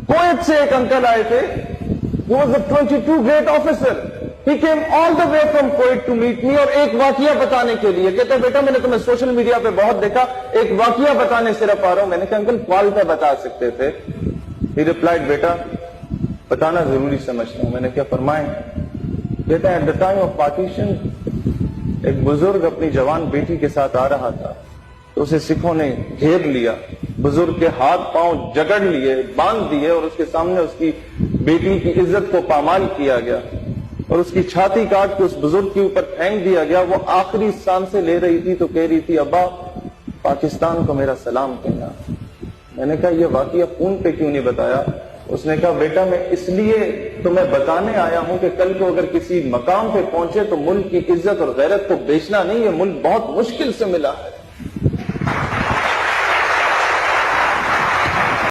Kuwait سے ایک uncle آئے تھے. He was a 22 grade officer. He came all the way from Kuwait to meet me, اور ایک واقعہ بتانے کے لیے. کہتے ہیں بیٹا میں نے تمہیں سوشل میڈیا پہ بہت دیکھا, ایک واقعہ بتانے صرف آ رہا ہوں. میں نے کہا انکل کال پہ بتا سکتے تھے. He replied, بیٹا بتانا ضروری سمجھتا ہوں. میں نے کیا فرمائیں؟ بیٹا at the time of partition ایک بزرگ اپنی جوان بیٹی کے ساتھ آ رہا تھا, تو اسے سکھوں نے گھیر لیا, بزرگ کے ہاتھ پاؤں جکڑ لیے, باندھ دیے, اور اس کے سامنے اس کی بیٹی کی عزت کو پامال کیا گیا, اور اس کی چھاتی کاٹ کے اس بزرگ کے اوپر پھینک دیا گیا. وہ آخری سانسیں لے رہی تھی تو کہہ رہی تھی, ابا پاکستان کو میرا سلام کہنا. میں نے کہا یہ واقعہ فون پہ کیوں نہیں بتایا؟ اس نے کہا بیٹا میں اس لیے تمہیں بتانے آیا ہوں کہ کل کو اگر کسی مقام پہ پہنچے تو ملک کی عزت اور غیرت کو بیچنا نہیں, یہ ملک بہت مشکل سے ملا ہے.